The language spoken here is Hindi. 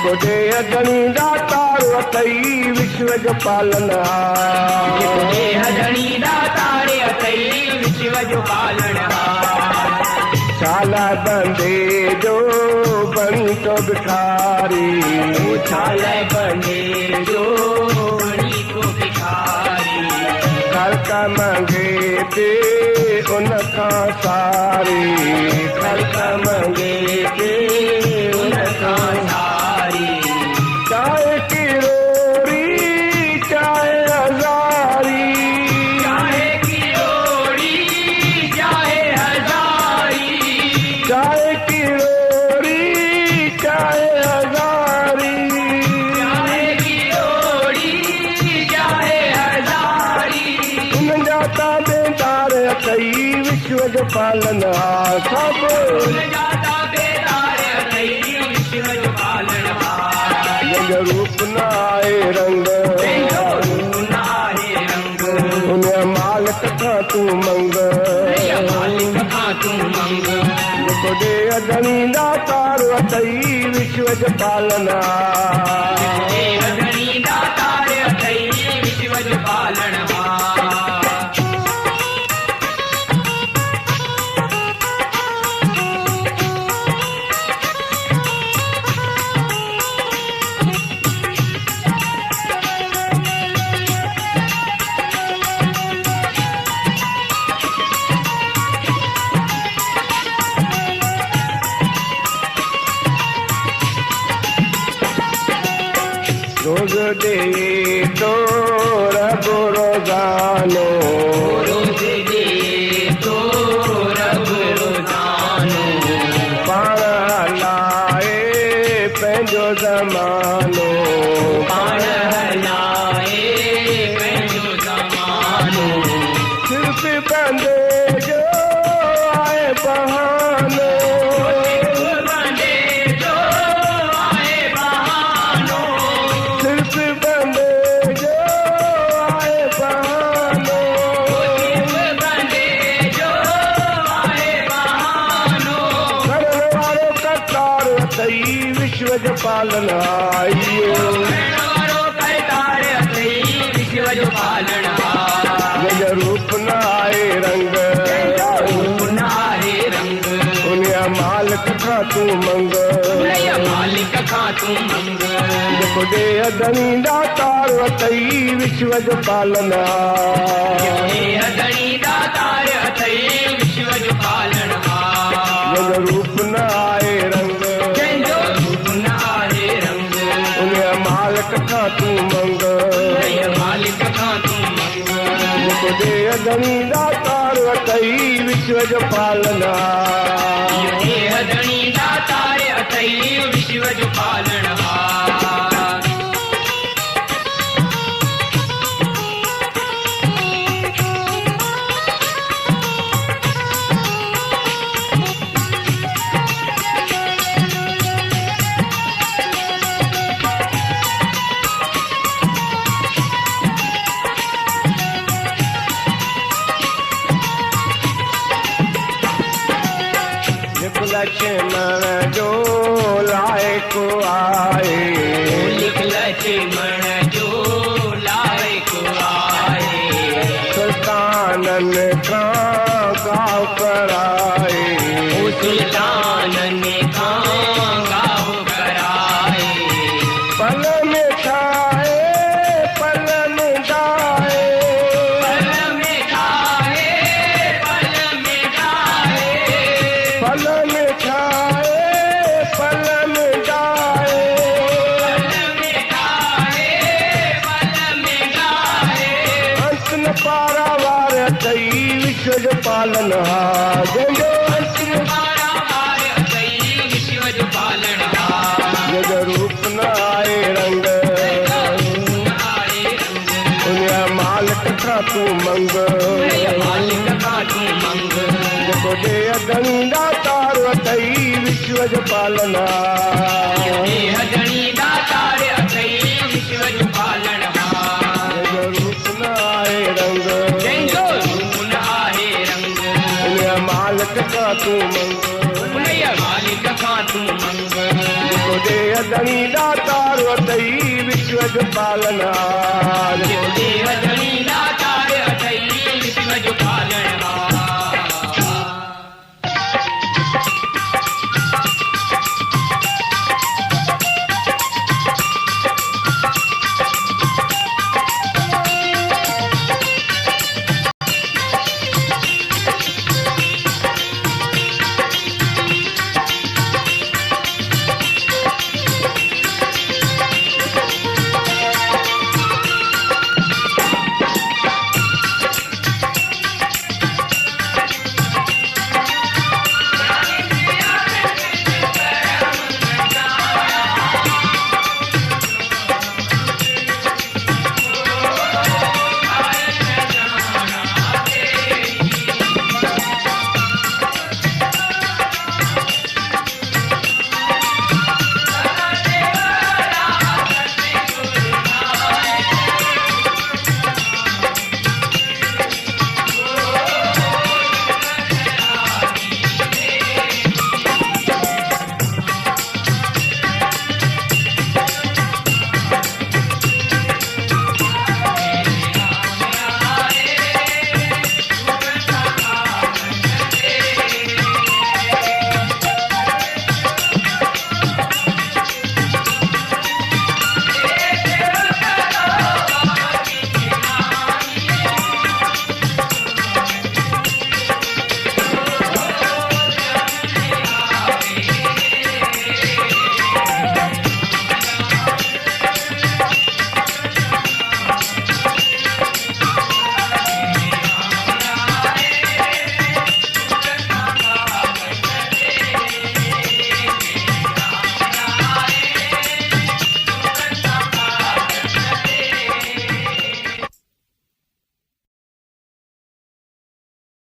जेको दे अजणी दातार अथई विश्व जो पालनहार। जेको दे अजणी दातार अथई विश्व जो पालनहार। छाला बंदे जो बणी तो भिखारी। छाल बंदे जो बणी तो भिखारी। ख़ल्क़ मंगे ते उन खां सारी। ख़ल्क़ मंगे ते उन खां सारी। चाहे किरोड़ी चाहे हज़ारी। चाहे किरोड़ी चाहे हज़ारी। चाहे किरोड़ी चाहे हज़ारी। चाहे किरोड़ी चाहे हज़ारी। उन जा ताबेदार अथई विश्व जो पालनहार। सभु उन जा ताबेदार अथई विश्व जो पालनहार। जंहिंजो रूप न आहे रंग। जंहिंजो रूप न आहे रंग। उन मालिक खां तूं मंग। मालिक खां तूं मंग। जेको दे अजणी दातार अथई विश्व जो पालनहार। दे अजणी दातार अथई विश्व जो पालनहार। रोज़ दे तो रब रोज़ानो। रोज़ दे तो रब रोज़ानो। पाण हलाए पंहिंजो ज़मानो। पाण हलाए पंहिंजो ज़मानो। सिर्फ़ बंदे जो आहे बहानो। बंदे जो आहे बहानो। सिर्फ़ बंदे जो आहे बहानो। बंदे जो आहे बहानो। करण वारो करतार अथई विश्व जो पालनहार। वारो करतार अथई विश्व जो पालनहार। जंहिंजो रूप न आहे रंग। रूप न आहे रंग। उन मालिक खां तूं मंग। मालिक खां तूं मंग। जेको दे अजणी दातार अथई विश्व जो पालनहार। अजणी दातार अथई विश्व जो पालनहार। जंहिंजो रूप न आहे रंग। जंहिंजो रूप न आहे रंग। उन मालिक खां तूं मंग। मालिक खां तूं मंग। जेको दे अजणी दातार अथई विश्व जो पालनहार। अजणी दातार अथई विश्व जो पालनहार। लक्ष्मण जो लायक आए। लक्ष्मण जो लायक आए। सुल्तानन खां गाँव कराए। सुल्तानन खां गाँव कराए। पल में खाए पल में गाए। पल में खाए पल में गाए। पल में खाए पल में गाए। पल में खाए पल में गाए। अंत न पारावार अथई विश्व जो पालनहार। जंहिंजो अंत न पारावार अथई विश्व जो पालनहार। जंहिंजो रूप न आहे रंग। उन मालिक खां तूं मंग। मालिक खां तूं मंग। जेको दे अजणी दातार अथई विश्व जो पालनहार। अजणी दातार अथई विश्व जो पालनहार। जंहिंजो रूप न आहे रंग। जंहिंजो रूप न आहे रंग। उन मालिक खां तूं मंग। मालिक खां तूं मंग। जेको जो देह धणी दातार अथई विश्व जो पालनहार जो देव धणी दातार अथई विश्व जो पालनहार